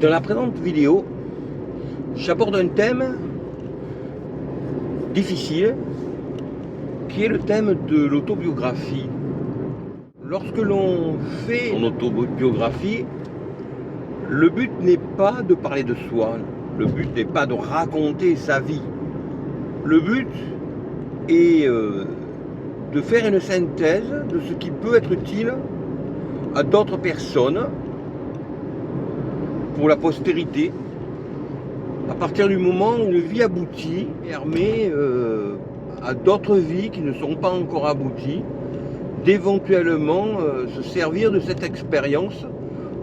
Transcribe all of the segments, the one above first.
Dans la présente vidéo, j'aborde un thème difficile qui est le thème de l'autobiographie. Lorsque l'on fait une autobiographie, le but n'est pas de parler de soi, le but n'est pas de raconter sa vie. Le but est de faire une synthèse de ce qui peut être utile à d'autres personnes pour la postérité, à partir du moment où une vie aboutit, permet à d'autres vies qui ne sont pas encore abouties d'éventuellement se servir de cette expérience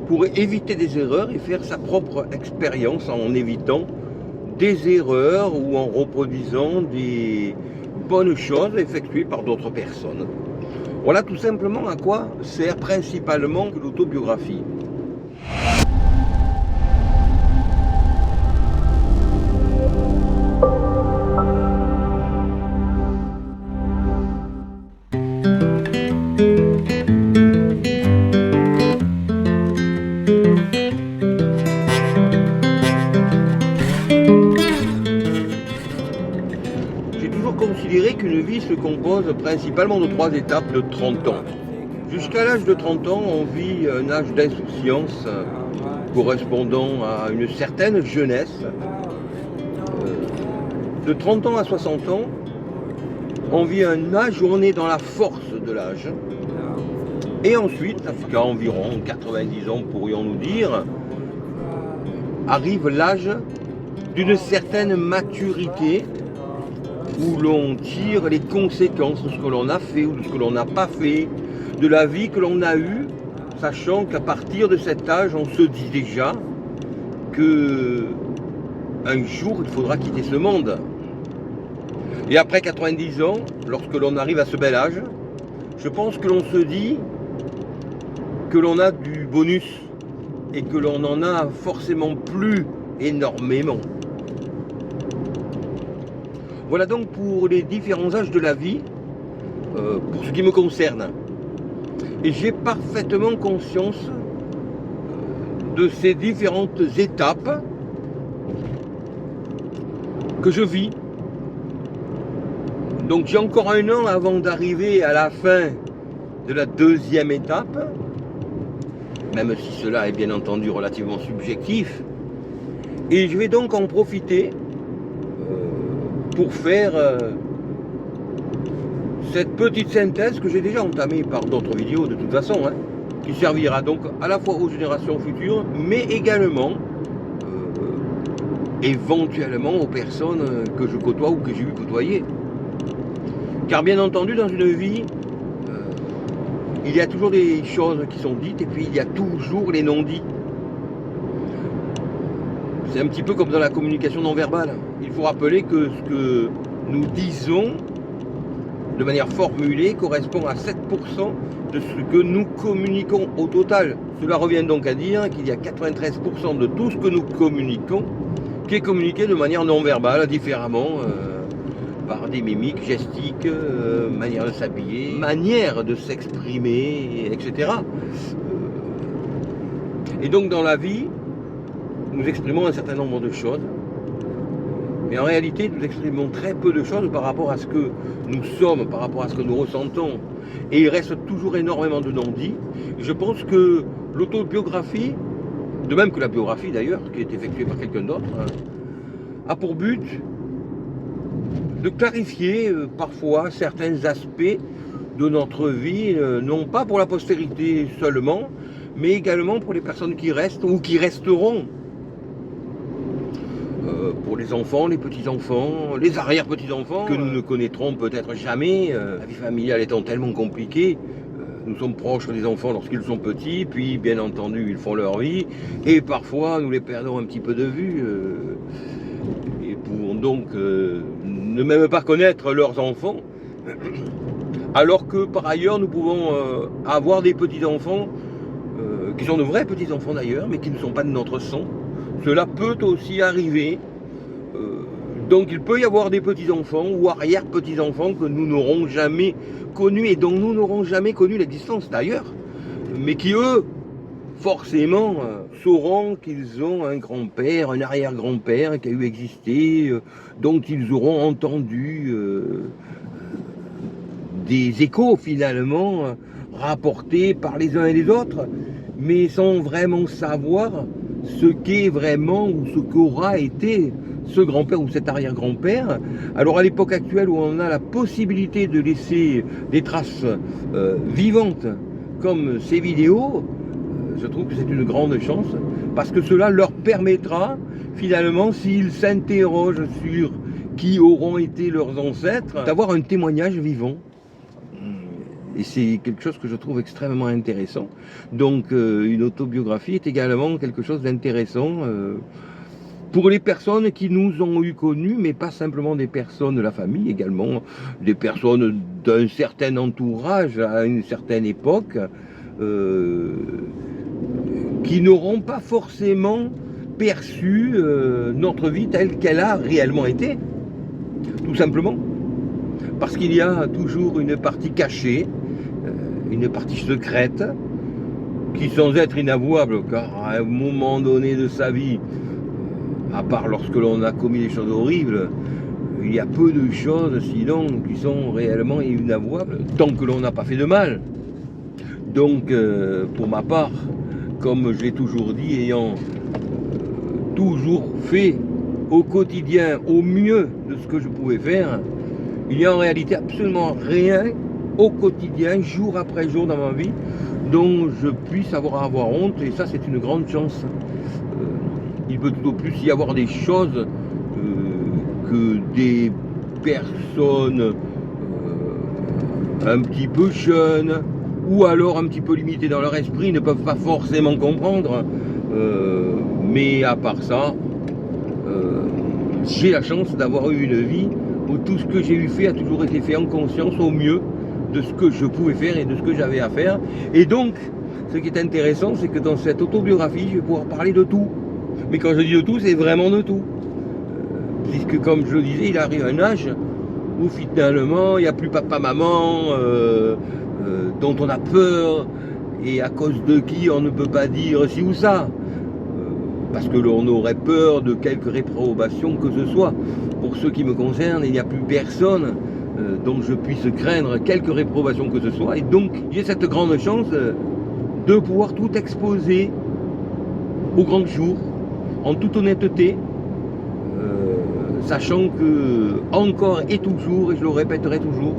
pour éviter des erreurs et faire sa propre expérience en évitant des erreurs ou en reproduisant des bonnes choses effectuées par d'autres personnes. Voilà tout simplement à quoi sert principalement l'autobiographie. J'ai toujours considéré qu'une vie se compose principalement de 3 étapes de 30 ans. Jusqu'à l'âge de 30 ans, on vit un âge d'insouciance correspondant à une certaine jeunesse. De 30 ans à 60 ans, on vit un âge où on est dans la force de l'âge. Et ensuite, jusqu'à environ 90 ans, pourrions-nous dire, arrive l'âge d'une certaine maturité où l'on tire les conséquences de ce que l'on a fait ou de ce que l'on n'a pas fait, de la vie que l'on a eue, sachant qu'à partir de cet âge, on se dit déjà que un jour, il faudra quitter ce monde. Et après 90 ans, lorsque l'on arrive à ce bel âge, je pense que l'on se dit que l'on a du bonus et que l'on n'en a forcément plus énormément. Voilà donc pour les différents âges de la vie, pour ce qui me concerne. Et j'ai parfaitement conscience de ces différentes étapes que je vis. Donc j'ai encore un an avant d'arriver à la fin de la deuxième étape, même si cela est bien entendu relativement subjectif. Et je vais donc en profiter pour faire cette petite synthèse que j'ai déjà entamée par d'autres vidéos de toute façon, qui servira donc à la fois aux générations futures, mais également éventuellement aux personnes que je côtoie ou que j'ai vu côtoyer. Car bien entendu, dans une vie, il y a toujours des choses qui sont dites et puis il y a toujours les non-dits. C'est un petit peu comme dans la communication non verbale. Il faut rappeler que ce que nous disons de manière formulée correspond à 7% de ce que nous communiquons au total. Cela revient donc à dire qu'il y a 93% de tout ce que nous communiquons qui est communiqué de manière non verbale, différemment, par des mimiques, gestiques, manière de s'habiller, manière de s'exprimer, etc. Et donc dans la vie, nous exprimons un certain nombre de choses, mais en réalité nous exprimons très peu de choses par rapport à ce que nous sommes, par rapport à ce que nous ressentons. Et il reste toujours énormément de non-dits. Je pense que l'autobiographie, de même que la biographie d'ailleurs, qui est effectuée par quelqu'un d'autre, a pour but de clarifier parfois certains aspects de notre vie, non pas pour la postérité seulement, mais également pour les personnes qui restent ou qui resteront. Pour les enfants, les petits-enfants, les arrière-petits-enfants, que nous ne connaîtrons peut-être jamais. La vie familiale étant tellement compliquée, nous sommes proches des enfants lorsqu'ils sont petits, puis bien entendu ils font leur vie, et parfois nous les perdons un petit peu de vue, et pouvons donc ne même pas connaître leurs enfants, alors que par ailleurs nous pouvons avoir des petits-enfants, qui sont de vrais petits-enfants d'ailleurs, mais qui ne sont pas de notre sang. Cela peut aussi arriver. Donc il peut y avoir des petits-enfants ou arrière-petits-enfants que nous n'aurons jamais connus et dont nous n'aurons jamais connu l'existence d'ailleurs, mais qui eux forcément sauront qu'ils ont un grand-père, un arrière-grand-père qui a eu existé, dont ils auront entendu des échos finalement rapportés par les uns et les autres, mais sans vraiment savoir ce qu'est vraiment ou ce qu'aura été ce grand-père ou cet arrière-grand-père. Alors à l'époque actuelle où on a la possibilité de laisser des traces vivantes comme ces vidéos, je trouve que c'est une grande chance, parce que cela leur permettra finalement, s'ils s'interrogent sur qui auront été leurs ancêtres, d'avoir un témoignage vivant. Et c'est quelque chose que je trouve extrêmement intéressant. Donc une autobiographie est également quelque chose d'intéressant pour les personnes qui nous ont eu connus, mais pas simplement des personnes de la famille, également des personnes d'un certain entourage à une certaine époque, qui n'auront pas forcément perçu notre vie telle qu'elle a réellement été, tout simplement. Parce qu'il y a toujours une partie cachée, une partie secrète, qui sans être inavouable, car à un moment donné de sa vie, à part lorsque l'on a commis des choses horribles, il y a peu de choses sinon qui sont réellement inavouables, tant que l'on n'a pas fait de mal. Donc pour ma part, comme je l'ai toujours dit, ayant toujours fait au quotidien au mieux de ce que je pouvais faire, il n'y a en réalité absolument rien au quotidien, jour après jour dans ma vie, dont je puisse avoir honte, et ça c'est une grande chance. Il peut tout au plus y avoir des choses que des personnes un petit peu jeunes, ou alors un petit peu limitées dans leur esprit, ne peuvent pas forcément comprendre. Mais à part ça, j'ai la chance d'avoir eu une vie où tout ce que j'ai eu fait a toujours été fait en conscience, au mieux de ce que je pouvais faire et de ce que j'avais à faire. Et donc, ce qui est intéressant, c'est que dans cette autobiographie, je vais pouvoir parler de tout. Mais quand je dis de tout, c'est vraiment de tout. Puisque, comme je le disais, il arrive un âge où finalement, il n'y a plus papa-maman dont on a peur et à cause de qui on ne peut pas dire ci ou ça. Parce que l'on aurait peur de quelque réprobation que ce soit. Pour ce qui me concerne, il n'y a plus personne dont je puisse craindre quelque réprobation que ce soit. Et donc, j'ai cette grande chance de pouvoir tout exposer au grand jour, en toute honnêteté, sachant que, encore et toujours, et je le répéterai toujours,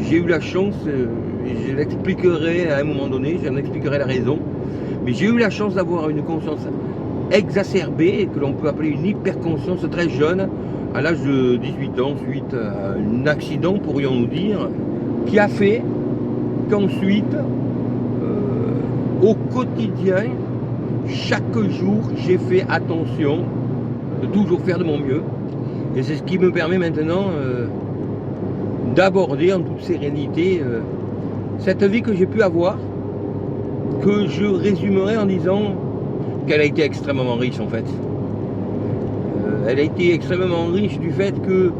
j'ai eu la chance, et je l'expliquerai à un moment donné, j'en expliquerai la raison, mais j'ai eu la chance d'avoir une conscience exacerbée, que l'on peut appeler une hyperconscience très jeune, à l'âge de 18 ans, suite à un accident, pourrions-nous dire, qui a fait qu'ensuite, au quotidien, chaque jour, j'ai fait attention de toujours faire de mon mieux. Et c'est ce qui me permet maintenant d'aborder en toute sérénité cette vie que j'ai pu avoir, que je résumerai en disant qu'elle a été extrêmement riche en fait. Elle a été extrêmement riche du fait que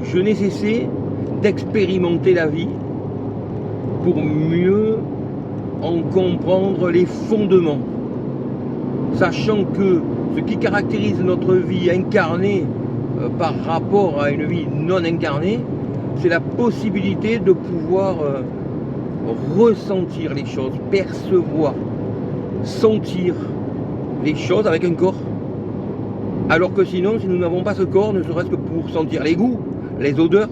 je n'ai cessé d'expérimenter la vie pour mieux en comprendre les fondements. Sachant que ce qui caractérise notre vie incarnée par rapport à une vie non incarnée, c'est la possibilité de pouvoir ressentir les choses, percevoir, sentir les choses avec un corps. Alors que sinon, si nous n'avons pas ce corps, ne serait-ce que pour sentir les goûts, les odeurs,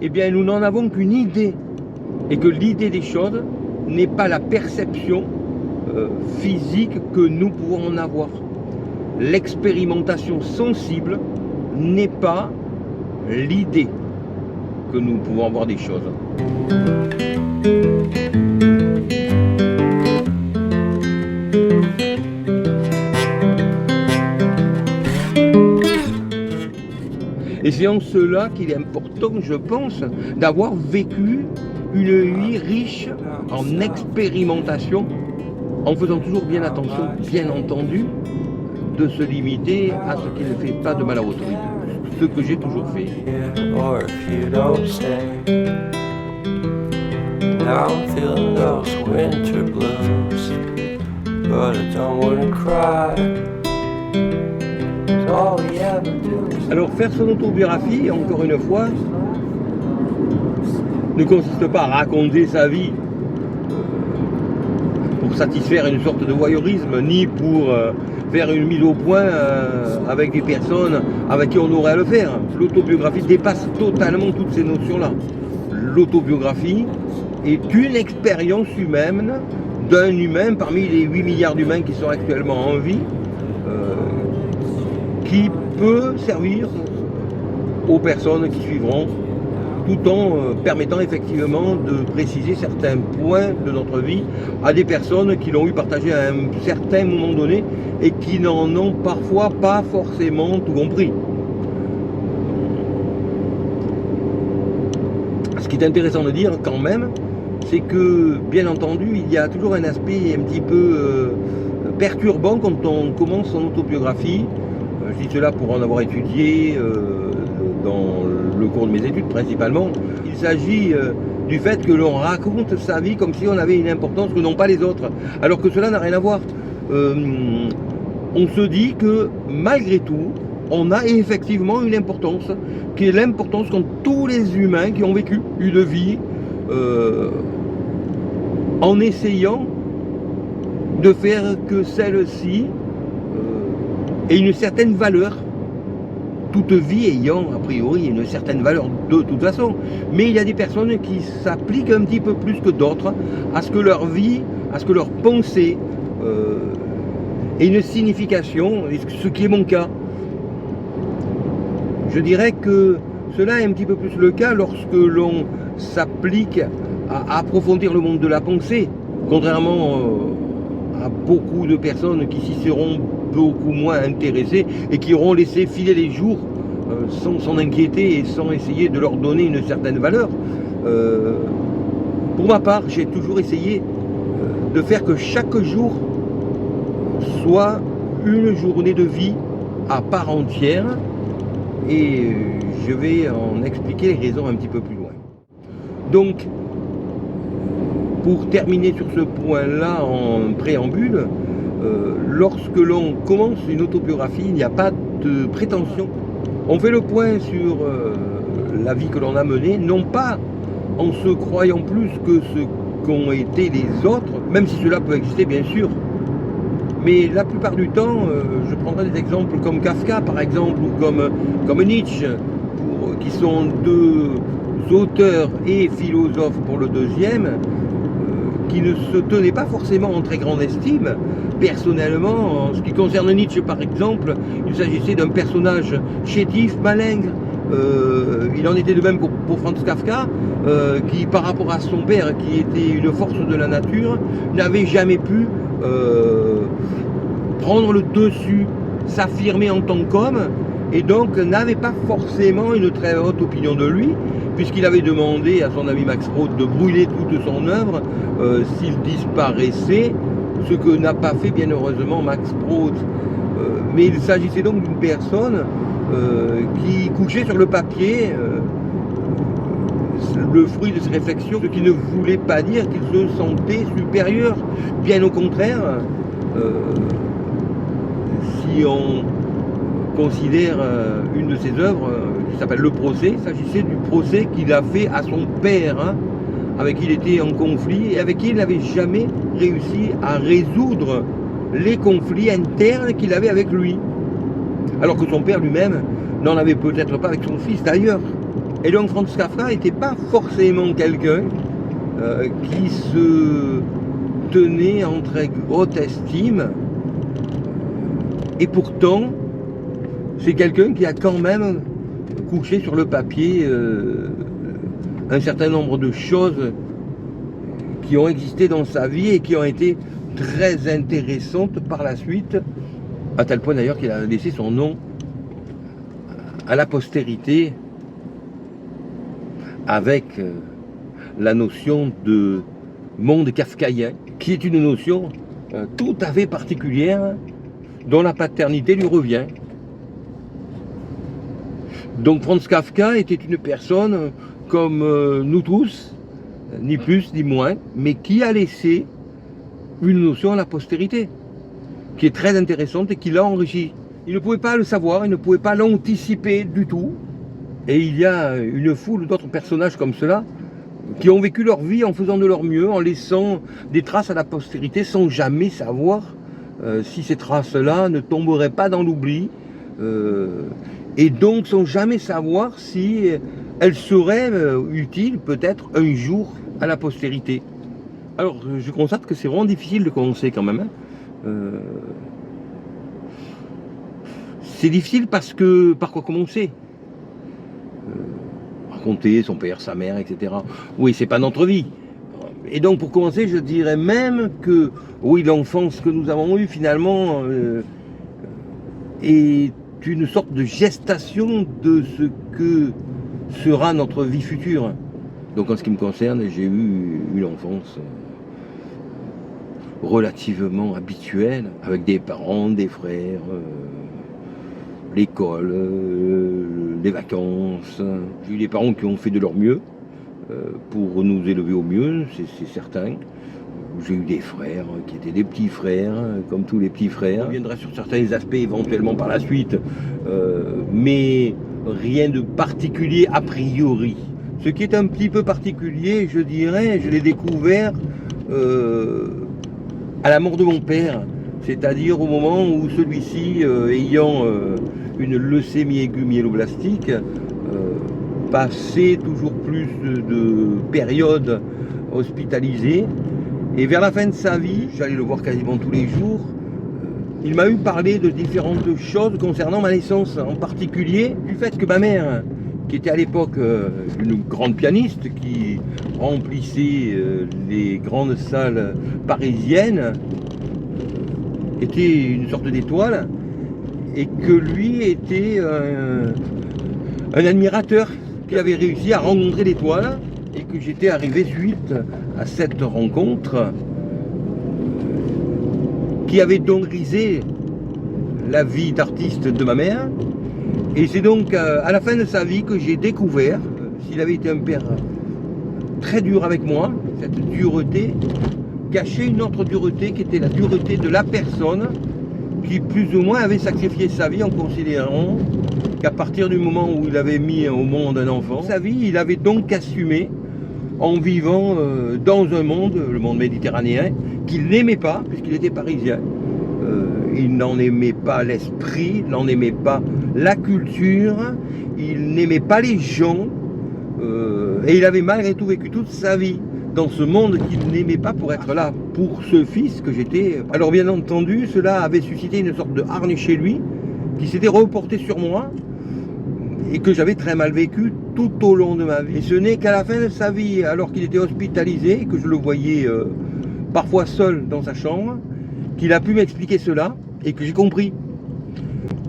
eh bien nous n'en avons qu'une idée. Et que l'idée des choses n'est pas la perception physique que nous pouvons en avoir. L'expérimentation sensible n'est pas l'idée que nous pouvons avoir des choses. Et c'est en cela qu'il est important, je pense, d'avoir vécu une vie riche en expérimentation, en faisant toujours bien attention, bien entendu, de se limiter à ce qui ne fait pas de mal à autrui. Ce que j'ai toujours fait. but I don't wanna cry. So all we ever do is Alors faire son autobiographie, encore une fois, ne consiste pas à raconter sa vie pour satisfaire une sorte de voyeurisme, ni pour faire une mise au point avec des personnes avec qui on aurait à le faire. L'autobiographie dépasse totalement toutes ces notions-là. L'autobiographie est une expérience humaine d'un humain parmi les 8 milliards d'humains qui sont actuellement en vie, qui peut servir aux personnes qui suivront, tout en permettant effectivement de préciser certains points de notre vie à des personnes qui l'ont eu partagé à un certain moment donné et qui n'en ont parfois pas forcément tout compris. Ce qui est intéressant de dire quand même, c'est que bien entendu il y a toujours un aspect un petit peu perturbant quand on commence son autobiographie. Je dis cela pour en avoir étudié dans le cours de mes études principalement. Il s'agit du fait que l'on raconte sa vie comme si on avait une importance que n'ont pas les autres, alors que cela n'a rien à voir. On se dit que malgré tout, on a effectivement une importance, qui est l'importance qu'ont tous les humains qui ont vécu une vie en essayant de faire que celle-ci ait une certaine valeur. Toute vie ayant a priori une certaine valeur de toute façon, mais il y a des personnes qui s'appliquent un petit peu plus que d'autres à ce que leur vie, à ce que leur pensée ait une signification, ce qui est mon cas. Je dirais que cela est un petit peu plus le cas lorsque l'on s'applique à approfondir le monde de la pensée, contrairement à beaucoup de personnes qui s'y seront beaucoup moins intéressés et qui auront laissé filer les jours sans s'en inquiéter et sans essayer de leur donner une certaine valeur. Pour ma part, j'ai toujours essayé de faire que chaque jour soit une journée de vie à part entière, et je vais en expliquer les raisons un petit peu plus loin. Donc, pour terminer sur ce point-là en préambule, lorsque l'on commence une autobiographie, il n'y a pas de prétention. On fait le point sur la vie que l'on a menée, non pas en se croyant plus que ce qu'ont été les autres, même si cela peut exister bien sûr. Mais la plupart du temps, je prendrai des exemples comme Kafka par exemple, ou comme Nietzsche, qui sont deux auteurs et philosophes pour le deuxième, qui ne se tenaient pas forcément en très grande estime. Personnellement, en ce qui concerne Nietzsche par exemple, il s'agissait d'un personnage chétif, malingre. Il en était de même pour Franz Kafka, qui par rapport à son père, qui était une force de la nature, n'avait jamais pu prendre le dessus, s'affirmer en tant qu'homme, et donc n'avait pas forcément une très haute opinion de lui, puisqu'il avait demandé à son ami Max Brod de brûler toute son œuvre s'il disparaissait, ce que n'a pas fait bien heureusement Max Brod. Mais il s'agissait donc d'une personne qui couchait sur le papier le fruit de ses réflexions, ce qui ne voulait pas dire qu'il se sentait supérieur. Bien au contraire, si on considère une de ses œuvres qui s'appelle Le Procès, il s'agissait du procès qu'il a fait à son père, avec qui il était en conflit et avec qui il n'avait jamais réussi à résoudre les conflits internes qu'il avait avec lui, alors que son père lui-même n'en avait peut-être pas avec son fils d'ailleurs. Et donc Franz Kafka n'était pas forcément quelqu'un qui se tenait en très haute estime, et pourtant c'est quelqu'un qui a quand même couché sur le papier un certain nombre de choses qui ont existé dans sa vie et qui ont été très intéressantes par la suite, à tel point d'ailleurs qu'il a laissé son nom à la postérité avec la notion de monde kafkaïen, qui est une notion tout à fait particulière dont la paternité lui revient. Donc Franz Kafka était une personne comme nous tous, ni plus ni moins, mais qui a laissé une notion à la postérité. qui est très intéressante et qui l'a enrichi. Il ne pouvait pas le savoir, il ne pouvait pas l'anticiper du tout. Et il y a une foule d'autres personnages comme cela qui ont vécu leur vie en faisant de leur mieux, en laissant des traces à la postérité sans jamais savoir si ces traces-là ne tomberaient pas dans l'oubli et donc sans jamais savoir si elles seraient utiles peut-être un jour à la postérité. Alors je constate que c'est vraiment difficile de commencer quand même. C'est difficile parce que par quoi commencer? Raconter son père, sa mère, etc. Oui, c'est pas notre vie. Et donc pour commencer, je dirais même que oui, l'enfance que nous avons eue finalement est une sorte de gestation de ce que sera notre vie future. Donc en ce qui me concerne, j'ai eu une enfance relativement habituelle, avec des parents, des frères, l'école, les vacances. J'ai eu des parents qui ont fait de leur mieux pour nous élever au mieux, c'est certain. J'ai eu des frères qui étaient des petits frères, comme tous les petits frères. Je viendrai sur certains aspects éventuellement par la suite, mais rien de particulier a priori. Ce qui est un petit peu particulier, je dirais, je l'ai découvert à la mort de mon père, c'est-à-dire au moment où celui-ci, ayant une leucémie aiguë myéloblastique, passait toujours plus de périodes hospitalisées. Et vers la fin de sa vie, j'allais le voir quasiment tous les jours, il m'a eu parlé de différentes choses concernant ma naissance, en particulier du fait que ma mère, qui était à l'époque une grande pianiste, qui remplissait les grandes salles parisiennes, était une sorte d'étoile, et que lui était un admirateur qui avait réussi à rencontrer l'étoile, et que j'étais arrivé suite à cette rencontre qui avait donc grisé la vie d'artiste de ma mère. Et c'est donc à la fin de sa vie que j'ai découvert, s'il avait été un père très dur avec moi, cette dureté cachait une autre dureté qui était la dureté de la personne qui plus ou moins avait sacrifié sa vie en considérant qu'à partir du moment où il avait mis au monde un enfant, sa vie il avait donc assumé en vivant dans un monde, le monde méditerranéen, qu'il n'aimait pas puisqu'il était parisien. Il n'en aimait pas l'esprit, il n'en aimait pas la culture, il n'aimait pas les gens, et il avait malgré tout vécu toute sa vie dans ce monde qu'il n'aimait pas pour être là, pour ce fils que j'étais. Alors bien entendu, cela avait suscité une sorte de hargne chez lui, qui s'était reporté sur moi, et que j'avais très mal vécu tout au long de ma vie. Et ce n'est qu'à la fin de sa vie, alors qu'il était hospitalisé, que je le voyais parfois seul dans sa chambre, qu'il a pu m'expliquer cela, et que j'ai compris.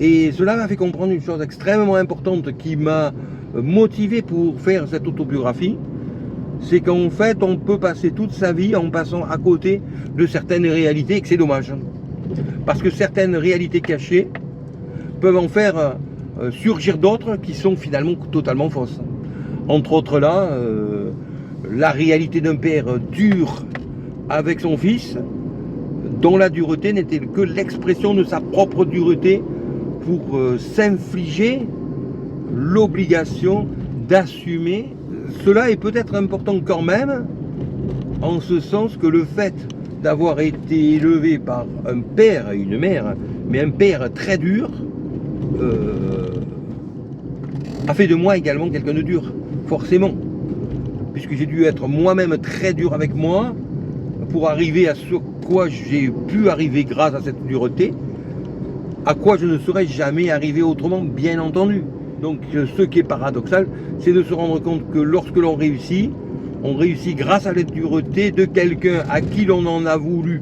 Et cela m'a fait comprendre une chose extrêmement importante qui m'a motivé pour faire cette autobiographie, c'est qu'en fait on peut passer toute sa vie en passant à côté de certaines réalités et que c'est dommage. Parce que certaines réalités cachées peuvent en faire surgir d'autres qui sont finalement totalement fausses. Entre autres là, la réalité d'un père dur avec son fils, dont la dureté n'était que l'expression de sa propre dureté pour s'infliger l'obligation d'assumer. Cela est peut-être important quand même, en ce sens que le fait d'avoir été élevé par un père et une mère, mais un père très dur, a fait de moi également quelqu'un de dur, forcément. Puisque j'ai dû être moi-même très dur avec moi, pour arriver à ce quoi j'ai pu arriver grâce à cette dureté, à quoi je ne serais jamais arrivé autrement, bien entendu. Donc ce qui est paradoxal, c'est de se rendre compte que lorsque l'on réussit grâce à la dureté de quelqu'un à qui l'on en a voulu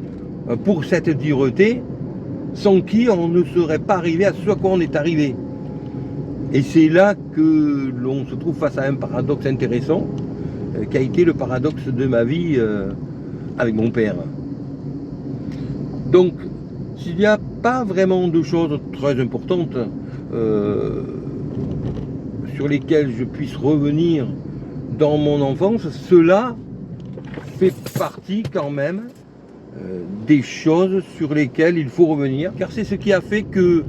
pour cette dureté, sans qui on ne serait pas arrivé à ce à quoi on est arrivé. Et c'est là que l'on se trouve face à un paradoxe intéressant, qui a été le paradoxe de ma vie avec mon père. Donc, s'il n'y a pas vraiment de choses très importantes sur lesquelles je puisse revenir dans mon enfance, cela fait partie quand même des choses sur lesquelles il faut revenir, car c'est ce qui a fait que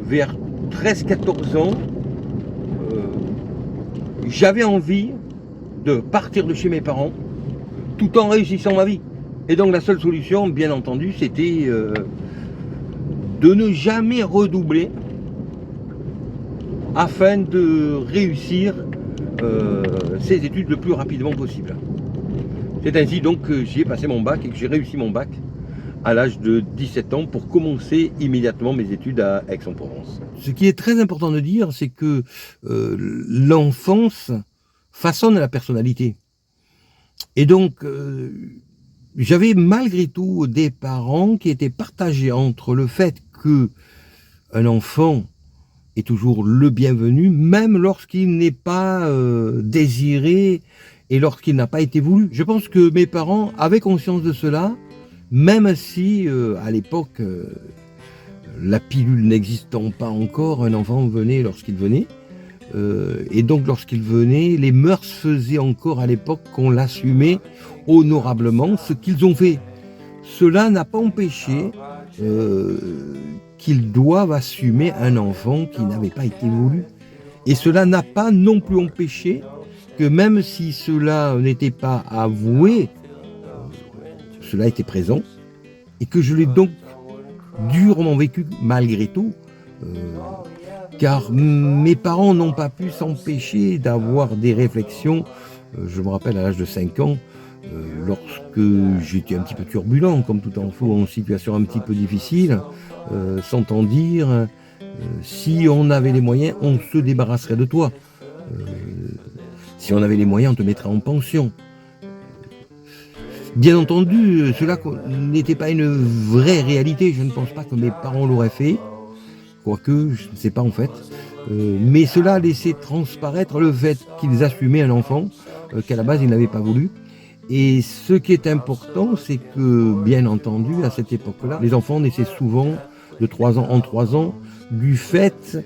vers 13-14 ans, j'avais envie de partir de chez mes parents tout en réussissant ma vie. Et donc la seule solution, bien entendu, c'était de ne jamais redoubler afin de réussir ses études le plus rapidement possible. C'est ainsi donc que j'y ai passé mon bac et que j'ai réussi mon bac à l'âge de 17 ans pour commencer immédiatement mes études à Aix-en-Provence. Ce qui est très important de dire, c'est que l'enfance façonne la personnalité. Et donc, j'avais malgré tout des parents qui étaient partagés entre le fait que un enfant est toujours le bienvenu, même lorsqu'il n'est pas désiré et lorsqu'il n'a pas été voulu. Je pense que mes parents avaient conscience de cela, même si à l'époque, la pilule n'existant pas encore, un enfant venait lorsqu'il venait. Et donc lorsqu'il venait, les mœurs faisaient encore à l'époque qu'on l'assumait honorablement ce qu'ils ont fait. Cela n'a pas empêché qu'ils doivent assumer un enfant qui n'avait pas été voulu. Et cela n'a pas non plus empêché que même si cela n'était pas avoué, cela était présent, et que je l'ai donc durement vécu malgré tout, car mes parents n'ont pas pu s'empêcher d'avoir des réflexions. Je me rappelle à l'âge de 5 ans, lorsque j'étais un petit peu turbulent, comme tout enfant en situation un petit peu difficile, s'entend dire si on avait les moyens, on se débarrasserait de toi. Si on avait les moyens, on te mettrait en pension. Bien entendu, cela n'était pas une vraie réalité. Je ne pense pas que mes parents l'auraient fait, quoique, je ne sais pas en fait. Mais cela laissait transparaître le fait qu'ils assumaient un enfant qu'à la base ils n'avaient pas voulu. Et ce qui est important, c'est que, bien entendu, à cette époque-là, les enfants naissaient souvent de 3 ans en 3 ans, du fait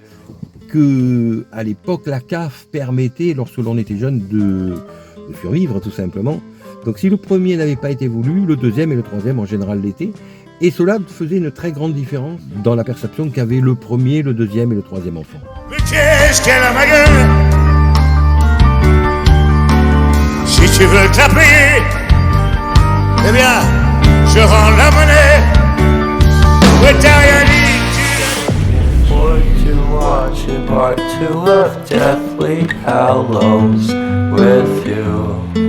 que, à l'époque, la CAF permettait, lorsque l'on était jeune, de survivre, tout simplement. Donc si le premier n'avait pas été voulu, le deuxième et le troisième en général l'étaient. Et cela faisait une très grande différence dans la perception qu'avaient le premier, le deuxième et le troisième enfant. Mais qu'est-ce qu'elle a ma gueule? Si tu veux taper, eh bien, je rends la monnaie. Ouais, t'as rien dit. Boy to watch it, boy to love deathly hallows with you.